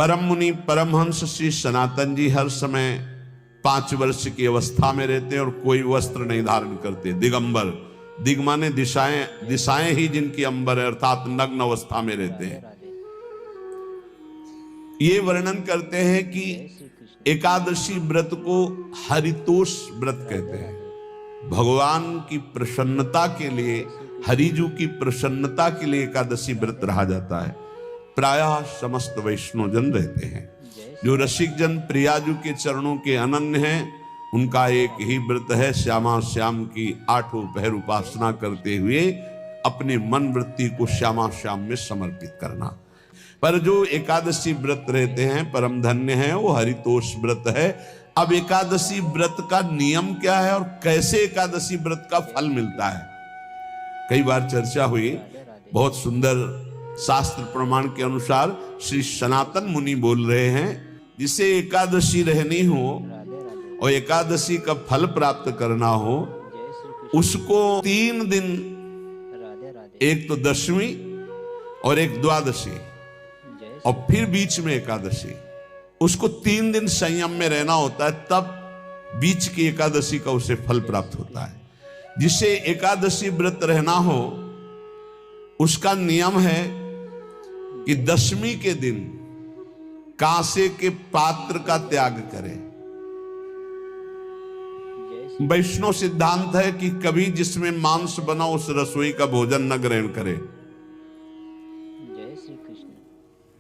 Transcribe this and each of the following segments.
परम मुनि परमहंस श्री सनातन जी हर समय 5 वर्ष की अवस्था में रहते और कोई वस्त्र नहीं धारण करते, दिगंबर। दिग माने दिशाएं, दिशाएं ही जिनकी अंबर है, अर्थात नग्न अवस्था में रहते हैं। ये वर्णन करते हैं कि एकादशी व्रत को हरितोष व्रत कहते हैं। भगवान की प्रसन्नता के लिए, हरिजू की प्रसन्नता के लिए एकादशी व्रत रहा जाता है। प्रायः समस्त वैष्णव जन रहते हैं। जो रसिक जन प्रियाजू के चरणों के अनन्य हैं, उनका एक ही व्रत है, श्यामा श्याम की 8 पहर उपासना करते हुए अपने मन वृत्ति को श्यामा श्याम में समर्पित करना। पर जो एकादशी व्रत रहते हैं परम धन्य है, वो हरितोष व्रत है। अब एकादशी व्रत का नियम क्या है और कैसे एकादशी व्रत का फल मिलता है, कई बार चर्चा हुई। बहुत सुंदर शास्त्र प्रमाण के अनुसार श्री सनातन मुनि बोल रहे हैं, जिसे एकादशी रहनी हो और एकादशी का फल प्राप्त करना हो, उसको 3 दिन, एक तो दशमी और एक द्वादशी और फिर बीच में एकादशी, उसको 3 दिन संयम में रहना होता है, तब बीच की एकादशी का उसे फल प्राप्त होता है। जिसे एकादशी व्रत रहना हो उसका नियम है कि दशमी के दिन कांसे के पात्र का त्याग करें। वैष्णव सिद्धांत है कि कभी जिसमें मांस बना उस रसोई का भोजन न ग्रहण करे।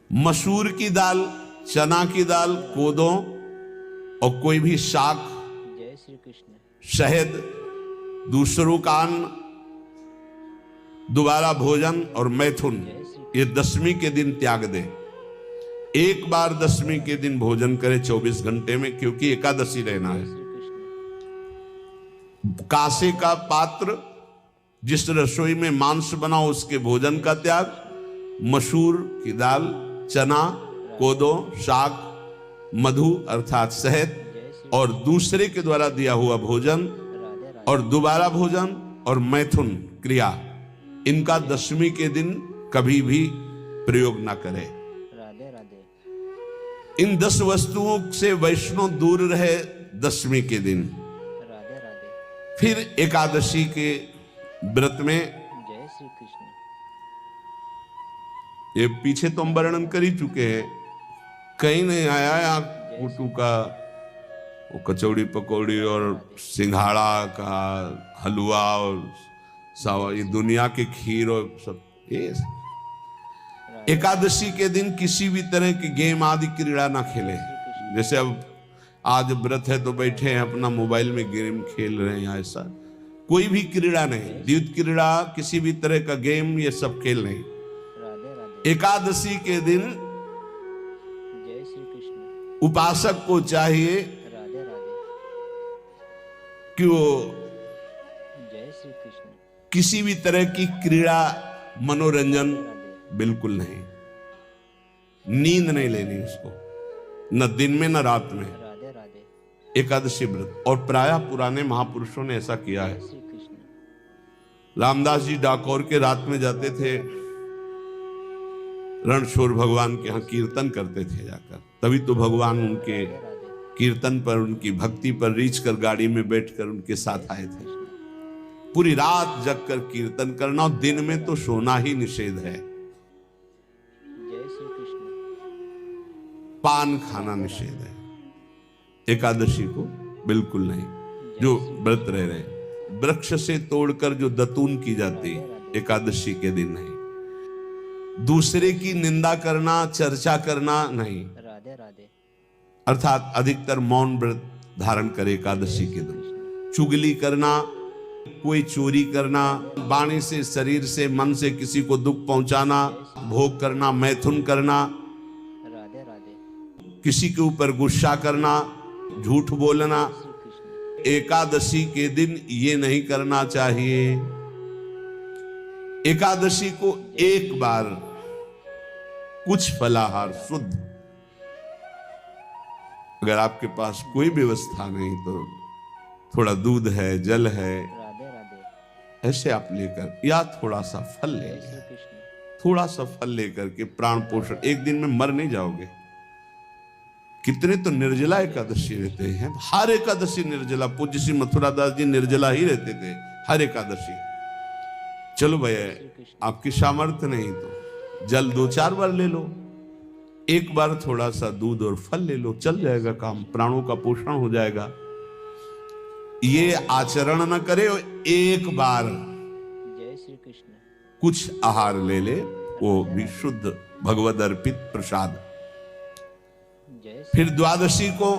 मसूर की दाल, चना की दाल, कोदों और कोई भी शाक, शहद, दूसरों का अन्न, दोबारा भोजन और मैथुन, ये दशमी के दिन त्याग दे। एक बार दशमी के दिन भोजन करे 24 घंटे में, क्योंकि एकादशी रहना है। कांसे का पात्र, जिस रसोई में मांस बना उसके भोजन का त्याग, मसूर की दाल, चना, कोदो, शाक, मधु अर्थात शहद और दूसरे के द्वारा दिया हुआ भोजन और दोबारा भोजन और मैथुन क्रिया, इनका दशमी के दिन कभी भी प्रयोग ना करें। इन 10 वस्तुओं से वैष्णव दूर रहे दशमी के दिन। फिर एकादशी के व्रत में, ये पीछे तो हम वर्णन कर ही चुके हैं, कहीं नहीं आया यहाँ कुटू का वो कचौड़ी पकौड़ी और सिंघाड़ा का हलवा और सावा, ये दुनिया के खीर और सब। ये एकादशी के दिन किसी भी तरह की गेम आदि क्रीड़ा ना खेले। जैसे अब आज व्रत है तो बैठे हैं अपना मोबाइल में गेम खेल रहे हैं, ऐसा कोई भी क्रीड़ा नहीं, द्यूत क्रीड़ा, किसी भी तरह का गेम, ये सब खेल नहीं। एकादशी के दिन उपासक को चाहिए कि वो किसी भी तरह की क्रीड़ा, मनोरंजन बिल्कुल नहीं, नींद नहीं लेनी उसको, न दिन में न रात में। एकादशी व्रत, और प्रायः पुराने महापुरुषों ने ऐसा किया है। रामदास जी डाकोर के रात में जाते थे, रणछोड़ भगवान के यहाँ कीर्तन करते थे जाकर, तभी तो भगवान उनके कीर्तन पर, उनकी भक्ति पर रीछ कर गाड़ी में बैठकर उनके साथ आए थे। पूरी रात जग कर कीर्तन करना, और दिन में तो सोना ही निषेध है, पान खाना निषेध है। एकादशी को बिल्कुल नहीं। जो व्रत रह रहे, वृक्ष से तोड़कर जो दतून की जाती एकादशी के दिन नहीं। दूसरे की निंदा करना, चर्चा करना नहीं, अर्थात अधिकतर मौन व्रत धारण करे एकादशी के दिन। चुगली करना, कोई चोरी करना, वाणी से, शरीर से, मन से किसी को दुख पहुंचाना, भोग करना, मैथुन करना, किसी के ऊपर गुस्सा करना, झूठ बोलना, एकादशी के दिन ये नहीं करना चाहिए। एकादशी को एक बार कुछ फलाहार शुद्ध, अगर आपके पास कोई व्यवस्था नहीं तो थोड़ा दूध है, जल है, ऐसे आप लेकर, या थोड़ा सा फल ले, थोड़ा सा फल लेकर के प्राण पोषण, एक दिन में मर नहीं जाओगे, कितने तो निर्जला एकादशी रहते हैं, हर एकादशी निर्जला। पूज्य श्री मथुरा दास जी निर्जला ही रहते थे हर एकादशी। चलो भैया आपकी सामर्थ्य नहीं तो जल 2-4 बार ले लो, एक बार थोड़ा सा दूध और फल ले लो, चल जाएगा काम, प्राणों का पोषण हो जाएगा। ये आचरण न करे, एक बार जय श्री कृष्ण कुछ आहार ले ले, वो भी शुद्ध भगवद अर्पित प्रसाद। जय फिर द्वादशी को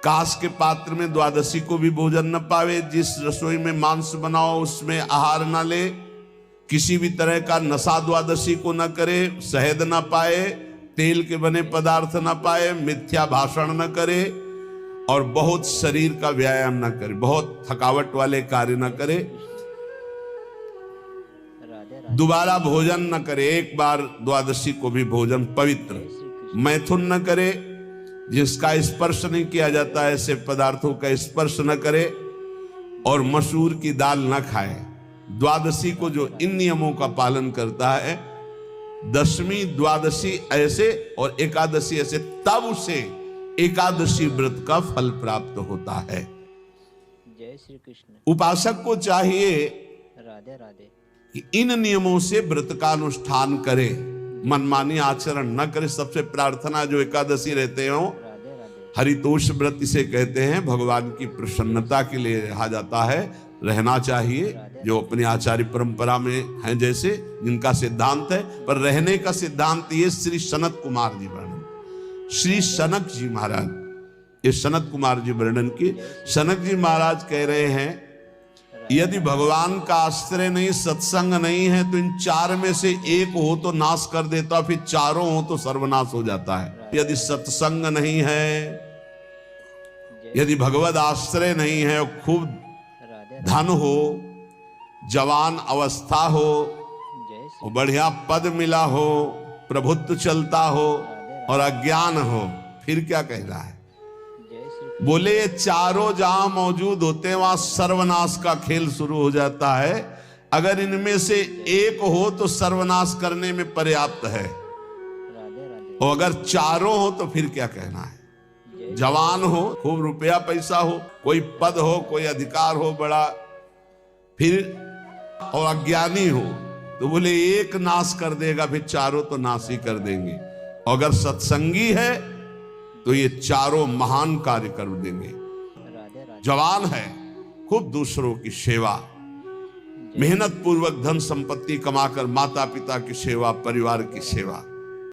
कांस के पात्र में द्वादशी को भी भोजन न पावे। जिस रसोई में मांस बनाओ उसमें आहार न ले, किसी भी तरह का नशा द्वादशी को न करे, शहद न पाए, तेल के बने पदार्थ न पाए, मिथ्या भाषण न करे और बहुत शरीर का व्यायाम न करे, बहुत थकावट वाले कार्य न करे, राधे राधे दोबारा भोजन न करे। एक बार द्वादशी को भी भोजन पवित्र, मैथुन न करे, जिसका स्पर्श नहीं किया जाता ऐसे पदार्थों का स्पर्श न करे, और मसूर की दाल न खाए। द्वादशी को जो इन नियमों का पालन करता है, दशमी द्वादशी ऐसे और एकादशी ऐसे, तब उसे एकादशी व्रत का फल प्राप्त होता है। जय श्री कृष्ण उपासक को चाहिए राधे राधे कि इन नियमों से व्रत का अनुष्ठान करे, मनमानी आचरण न करे। सबसे प्रार्थना जो एकादशी रहते हो, राधे राधे हरितोष व्रत इसे कहते हैं, भगवान की प्रसन्नता के लिए रहा जाता है, रहना चाहिए। जो अपनी आचार्य परंपरा में हैं, जैसे जिनका सिद्धांत है, पर रहने का सिद्धांत ये श्री सनत कुमार जी वर्णन, श्री सनक जी महाराज, ये सनत कुमार जी वर्णन की। सनक जी महाराज कह रहे हैं, यदि भगवान का आश्रय नहीं, सत्संग नहीं है, तो इन 4 में से एक हो तो नाश कर देता, फिर चारों हो तो सर्वनाश हो जाता है। यदि सत्संग नहीं है, यदि भगवद आश्रय नहीं है, खूब राधे धन हो, जवान अवस्था हो, जय श्री और बढ़िया पद मिला हो, प्रभुत्व चलता हो और अज्ञान हो, फिर क्या कहना है? जय श्री बोले ये चारों जहां मौजूद होते हैं वहां सर्वनाश का खेल शुरू हो जाता है। अगर इनमें से एक हो तो सर्वनाश करने में पर्याप्त है, राधे राधे और अगर चारों हो तो फिर क्या कहना है? जवान हो, खूब रुपया पैसा हो, कोई पद हो, कोई अधिकार हो बड़ा, फिर और अज्ञानी हो, तो बोले एक नाश कर देगा, फिर चारों तो नाश ही कर देंगे। और अगर सत्संगी है तो ये चारों महान कार्य कर देंगे। राधे राधे जवान है, खूब दूसरों की सेवा, मेहनत पूर्वक धन संपत्ति कमाकर माता पिता की सेवा, परिवार की सेवा,